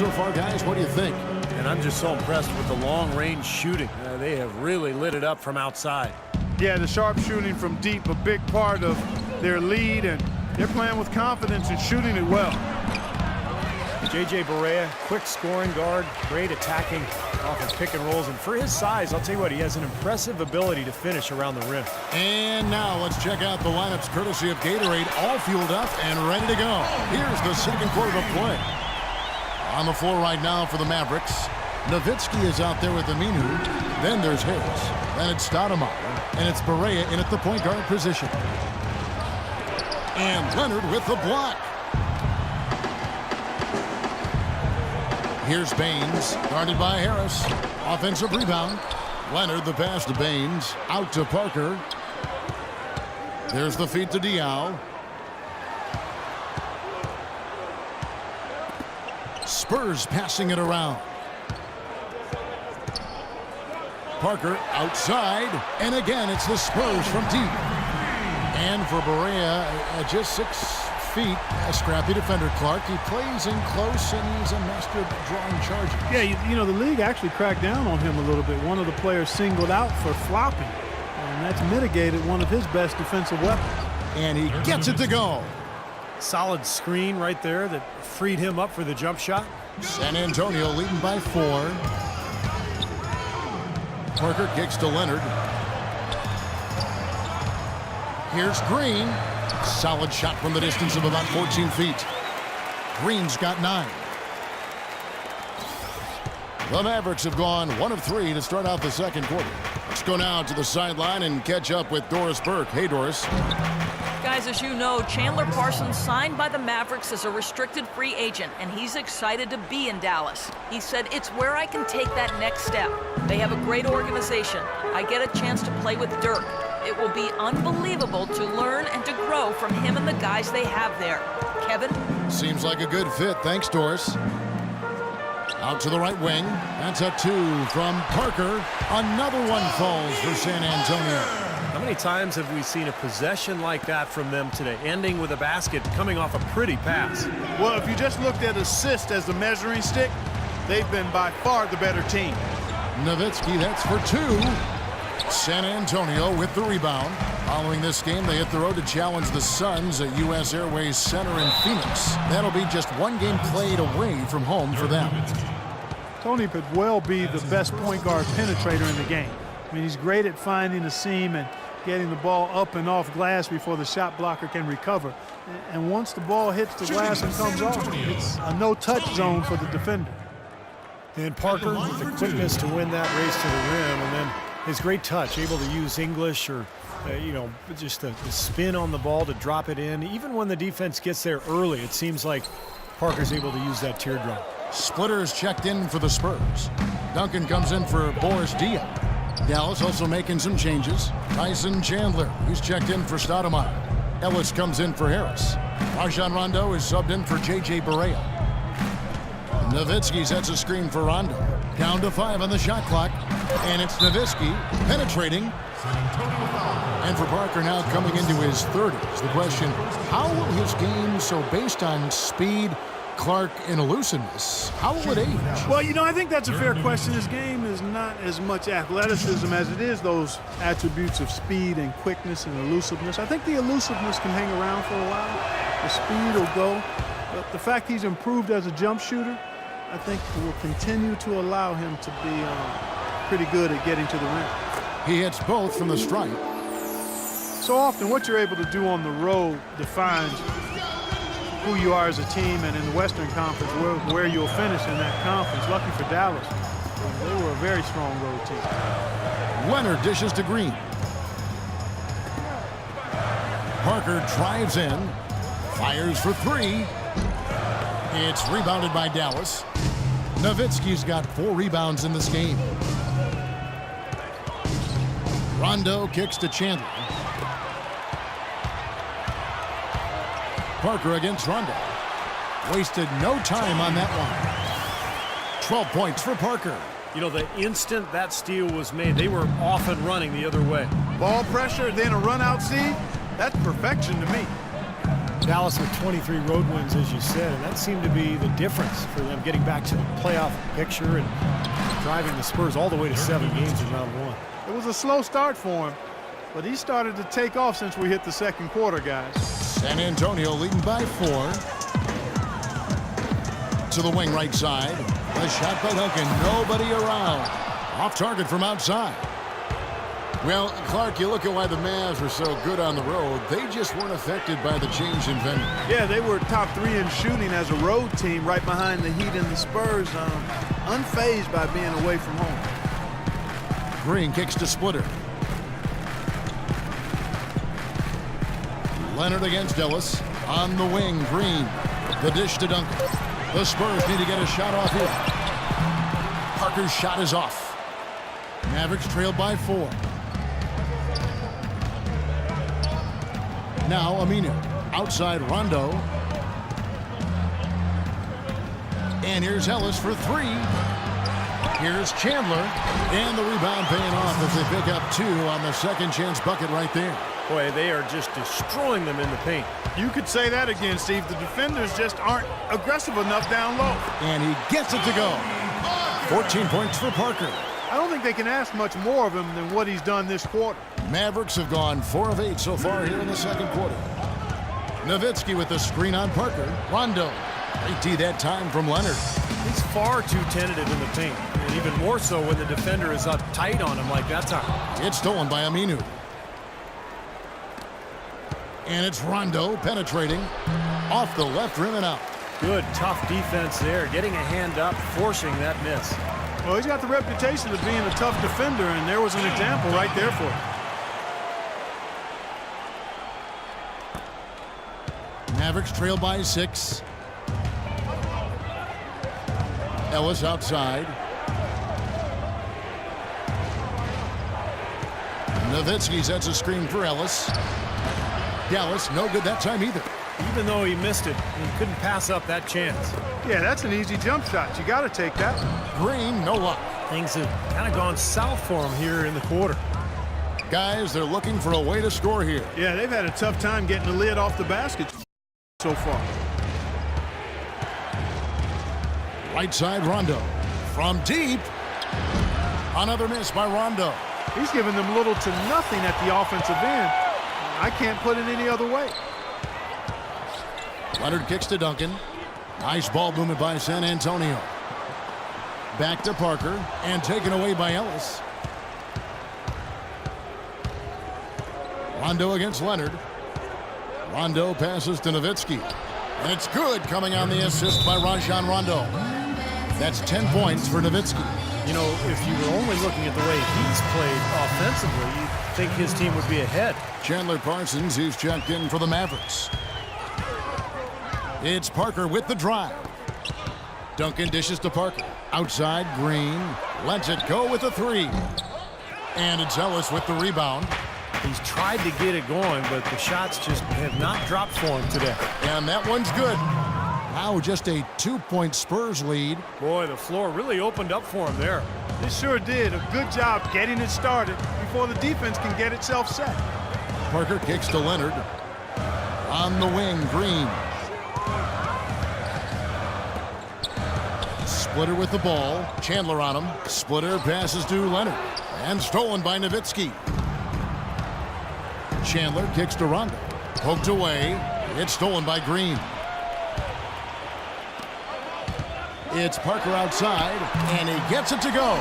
so far, guys? What do you think? And I'm just so impressed with the long-range shooting. They have really lit it up from outside. Yeah, the sharp shooting from deep, a big part of their lead, and they're playing with confidence and shooting it well. J.J. Barea, quick scoring guard, great attacking off his pick and rolls. And for his size, I'll tell you what, he has an impressive ability to finish around the rim. And now let's check out the lineups courtesy of Gatorade, all fueled up and ready to go. Here's the second quarter of play. On the floor right now for the Mavericks, Nowitzki is out there with Aminu. Then there's Harris. Then it's Stoudemire. And it's Barea in at the point guard position. And Leonard with the block. Here's Baines, guarded by Harris. Offensive rebound. Leonard, the pass to Baines. Out to Parker. There's the feed to Diaw. Spurs passing it around. Parker outside. And again, it's the Spurs from deep. And for Barea, just 6 feet, a scrappy defender, Clark. He plays in close, and he's a master of drawing charges. Yeah, you know, the league actually cracked down on him a little bit. One of the players singled out for flopping, and that's mitigated one of his best defensive weapons. And he gets it to go. Solid screen right there that freed him up for the jump shot. San Antonio leading by 4. Parker kicks to Leonard. Here's Green. Solid shot from the distance of about 14 feet. Green's got 9. The Mavericks have gone 1 of 3 to start out the second quarter. Let's go now to the sideline and catch up with Doris Burke. Hey, Doris. Guys, as you know, Chandler Parsons signed by the Mavericks as a restricted free agent, and he's excited to be in Dallas. He said, "It's where I can take that next step. They have a great organization. I get a chance to play with Dirk. It will be unbelievable to learn and to grow from him and the guys they have there." Kevin? Seems like a good fit. Thanks, Doris. Out to the right wing. That's a 2 from Parker. Another one falls for San Antonio. How many times have we seen a possession like that from them today, ending with a basket coming off a pretty pass? Well, if you just looked at assist as the measuring stick, they've been by far the better team. Nowitzki, that's for 2. San Antonio with the rebound. Following this game, they hit the road to challenge the Suns at U.S. Airways Center in Phoenix. That'll be just 1 game played away from home for them. Tony could well be the best point guard penetrator in the game. I mean, he's great at finding the seam and getting the ball up and off glass before the shot blocker can recover. And once the ball hits the glass and comes off, it's a no-touch zone for the defender. And Parker with the quickness to win that race to the rim, and then his great touch, able to use English or, just the spin on the ball to drop it in. Even when the defense gets there early, it seems like Parker's able to use that teardrop. Splitters checked in for the Spurs. Duncan comes in for Boris Diaw. Dallas also making some changes. Tyson Chandler, he's checked in for Stoudemire. Ellis comes in for Harris. Rajon Rondo is subbed in for J.J. Barea. Nowitzki sets a screen for Rondo. Down to 5 on the shot clock. And it's Nowitzki penetrating. And for Parker now coming into his 30s. The question, how will his game, so based on speed, Clark, and elusiveness, how will it age? Well, I think that's a fair question. His game is not as much athleticism as it is those attributes of speed and quickness and elusiveness. I think the elusiveness can hang around for a while. The speed will go. But the fact he's improved as a jump shooter, I think will continue to allow him to be pretty good at getting to the rim. He hits both from the stripe. So often what you're able to do on the road defines who you are as a team, and in the Western Conference where you'll finish in that conference. Lucky for Dallas, they were a very strong road team. Leonard dishes to Green. Parker drives in, fires for 3. It's rebounded by Dallas. Nowitzki's got 4 rebounds in this game. Rondo kicks to Chandler. Parker against Rondo. Wasted no time on that one. 12 points for Parker. The instant that steal was made, they were off and running the other way. Ball pressure, then a run out, see? That's perfection to me. Dallas with 23 road wins, as you said, and that seemed to be the difference for them getting back to the playoff picture and driving the Spurs all the way to 7 games in round 1. It was a slow start for him, but he started to take off since we hit the second quarter, guys. San Antonio leading by 4. To the wing right side. A shot by Duncan. Nobody around. Off target from outside. Well, Clark, you look at why the Mavs were so good on the road. They just weren't affected by the change in venue. Yeah, they were top 3 in shooting as a road team right behind the Heat and the Spurs, unfazed by being away from home. Green kicks to Splitter. Leonard against Ellis. On the wing, Green. The dish to Duncan. The Spurs need to get a shot off here. Parker's shot is off. Mavericks trailed by 4. Now Aminu. Outside Rondo. And here's Ellis for 3. Here's Chandler. And the rebound paying off as they pick up 2 on the second chance bucket right there. Boy, they are just destroying them in the paint. You could say that again, Steve. The defenders just aren't aggressive enough down low. And he gets it to go. 14 points for Parker. I don't think they can ask much more of him than what he's done this quarter. Mavericks have gone 4 of 8 so far here in the second quarter. Nowitzki with the screen on Parker. Rondo. Great D that time from Leonard. He's far too tentative in the paint, and even more so when the defender is up tight on him like that time. It's stolen by Aminu. And it's Rondo penetrating off the left rim and out. Good, tough defense there, getting a hand up, forcing that miss. Well, he's got the reputation of being a tough defender, and there was an example right there for him. Mavericks trail by 6. Ellis outside. Nowitzki sets a screen for Ellis. Dallas, no good that time either. Even though he missed it, he couldn't pass up that chance. Yeah, that's an easy jump shot. You got to take that. Green, no luck. Things have kind of gone south for him here in the quarter. Guys, they're looking for a way to score here. Yeah, they've had a tough time getting the lid off the basket so far. Right side, Rondo. From deep. Another miss by Rondo. He's given them little to nothing at the offensive end. I can't put it any other way. Leonard kicks to Duncan. Nice ball movement by San Antonio. Back to Parker and taken away by Ellis. Rondo against Leonard. Rondo passes to Nowitzki. And it's good, coming on the assist by Rajon Rondo. That's 10 points for Nowitzki. You know, if you were only looking at the way he's played offensively, you'd think his team would be ahead. Chandler Parsons, who's checked in for the Mavericks. It's Parker with the drive. Duncan dishes to Parker. Outside, Green. Lets it go with a 3. And it's Ellis with the rebound. He's tried to get it going, but the shots just have not dropped for him today. And that one's good. Now just a 2-point Spurs lead. Boy, the floor really opened up for him there. It sure did. A good job getting it started before the defense can get itself set. Parker kicks to Leonard. On the wing, Green. Splitter with the ball. Chandler on him. Splitter passes to Leonard. And stolen by Nowitzki. Chandler kicks to Rondo. Poked away. It's stolen by Green. It's Parker outside, and he gets it to go.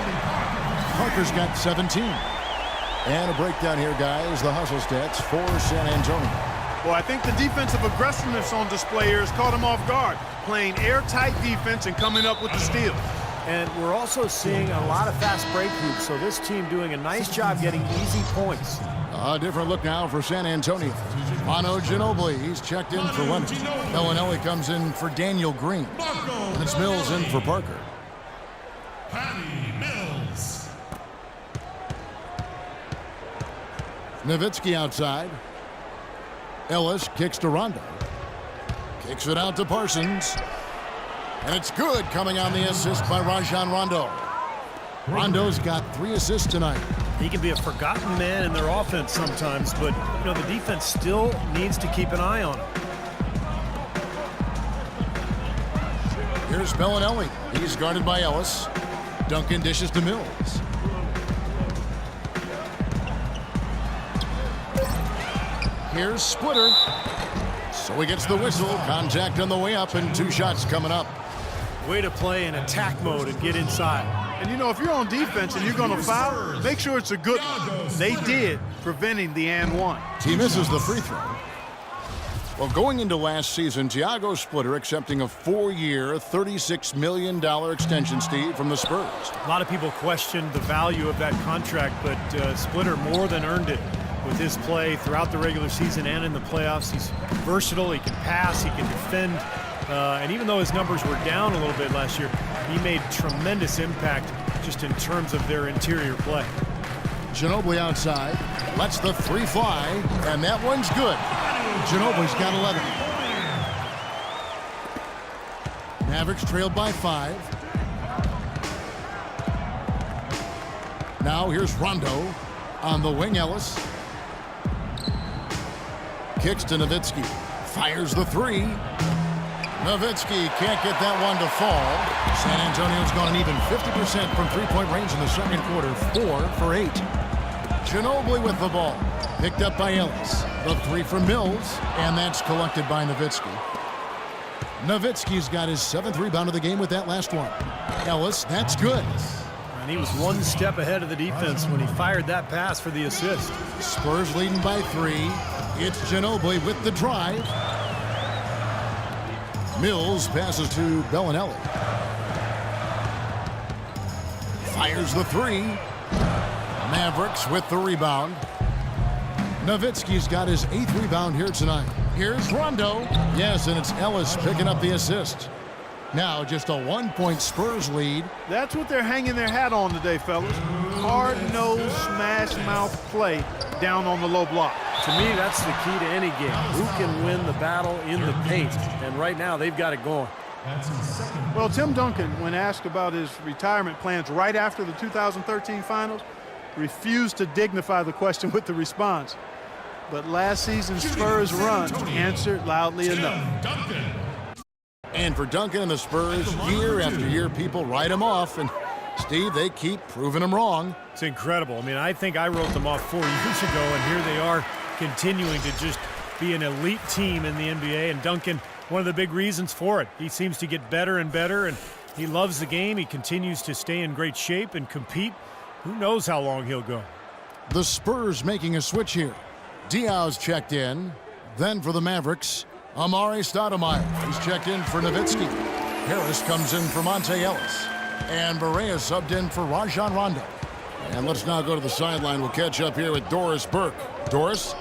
Parker's got 17. And a breakdown here, guys. The hustle stats for San Antonio. Well, I think the defensive aggressiveness on display here has caught him off guard, playing airtight defense and coming up with the steals. And we're also seeing a lot of fast break hoops, so this team doing a nice job getting easy points. A different look now for San Antonio. Manu Ginobili, he's checked in for Leonard. Bellinelli comes in for Daniel Green. And it's Mills in for Parker. Nowitzki outside. Ellis kicks to Rondo. Kicks it out to Parsons. And it's good, coming on the assist by Rajon Rondo. Rondo's got 3 assists tonight. He can be a forgotten man in their offense sometimes, but you know the defense still needs to keep an eye on him. Here's Bellinelli. He's guarded by Ellis. Duncan dishes to Mills. Here's Splitter. So he gets the whistle. Contact on the way up and 2 shots coming up. Way to play in attack mode and get inside. And you know, if you're on defense and you're going to foul, make sure it's a good one. They did, preventing the and one. He misses the free throw. Well, going into last season, Thiago Splitter accepting a 4-year, $36 million extension, Steve, from the Spurs. A lot of people questioned the value of that contract, but Splitter more than earned it with his play throughout the regular season and in the playoffs. He's versatile, he can pass, he can defend, and even though his numbers were down a little bit last year, he made tremendous impact just in terms of their interior play. Ginobili outside, lets the 3 fly, and that one's good. Ginobili's got 11. Mavericks trailed by 5. Now here's Rondo on the wing. Ellis kicks to Nowitzki, fires the 3. Nowitzki can't get that one to fall. San Antonio's gone an even 50% from three-point range in the second quarter, 4 for 8. Ginobili with the ball, picked up by Ellis. The 3 from Mills, and that's collected by Nowitzki. Nowitzki's got his 7th rebound of the game with that last one. Ellis, that's good. And he was one step ahead of the defense when he fired that pass for the assist. Spurs leading by 3. It's Ginobili with the drive. Mills passes to Bellinelli. Fires the 3. Mavericks with the rebound. Nowitzki's got his 8th rebound here tonight. Here's Rondo. Yes, and it's Ellis picking up the assist. Now just a 1-point Spurs lead. That's what they're hanging their hat on today, fellas. Hard-nosed, smash-mouth play down on the low block. To me, that's the key to any game. Who can win the battle in the paint? And right now, they've got it going. Well, Tim Duncan, when asked about his retirement plans right after the 2013 finals, refused to dignify the question with the response. But last season's Spurs run answered loudly enough. And for Duncan and the Spurs, year after year, people write him off. And, Steve, they keep proving him wrong. It's incredible. I mean, I think I wrote them off 4 years ago, and here they are continuing to just be an elite team in the NBA. And Duncan, one of the big reasons for it. He seems to get better and better, and he loves the game. He continues to stay in great shape and compete. Who knows how long he'll go. The Spurs making a switch here. Diaw's checked in. Then for the Mavericks, Amari Stoudemire. He's checked in for Nowitzki. Harris comes in for Monte Ellis. And Barea subbed in for Rajon Rondo. And let's now go to the sideline. We'll catch up here with Doris Burke. Doris?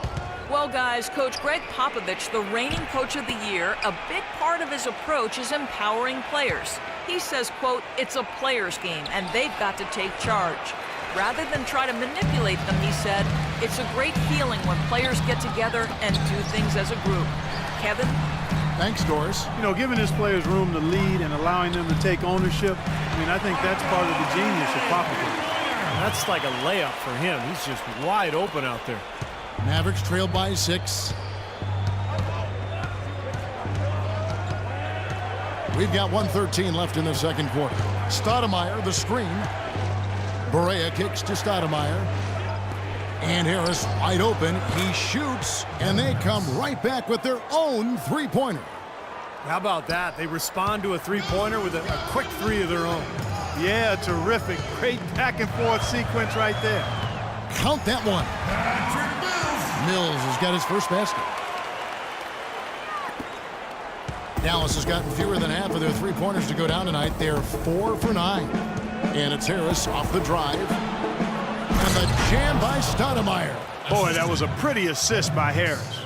Well, guys, Coach Greg Popovich, the reigning coach of the year, a big part of his approach is empowering players. He says, quote, it's a player's game, and they've got to take charge. Rather than try to manipulate them, he said, it's a great feeling when players get together and do things as a group. Kevin? Thanks, Doris. You know, giving his players room to lead and allowing them to take ownership, I mean, I think that's part of the genius of Popovich. That's like a layup for him. He's just wide open out there. Mavericks trailed by 6. We've got 1:13 left in the second quarter. Stoudemire, the screen. Barea kicks to Stoudemire. And Harris wide open. He shoots, and they come right back with their own three-pointer. How about that? They respond to a three-pointer with a quick 3 of their own. Yeah, terrific. Great back-and-forth sequence right there. Count that one. Mills has got his first basket. Dallas has gotten fewer than half of their three-pointers to go down tonight. They're 4 for 9. And it's Harris off the drive. And the jam by Stoudemire. Boy, that was a pretty assist by Harris.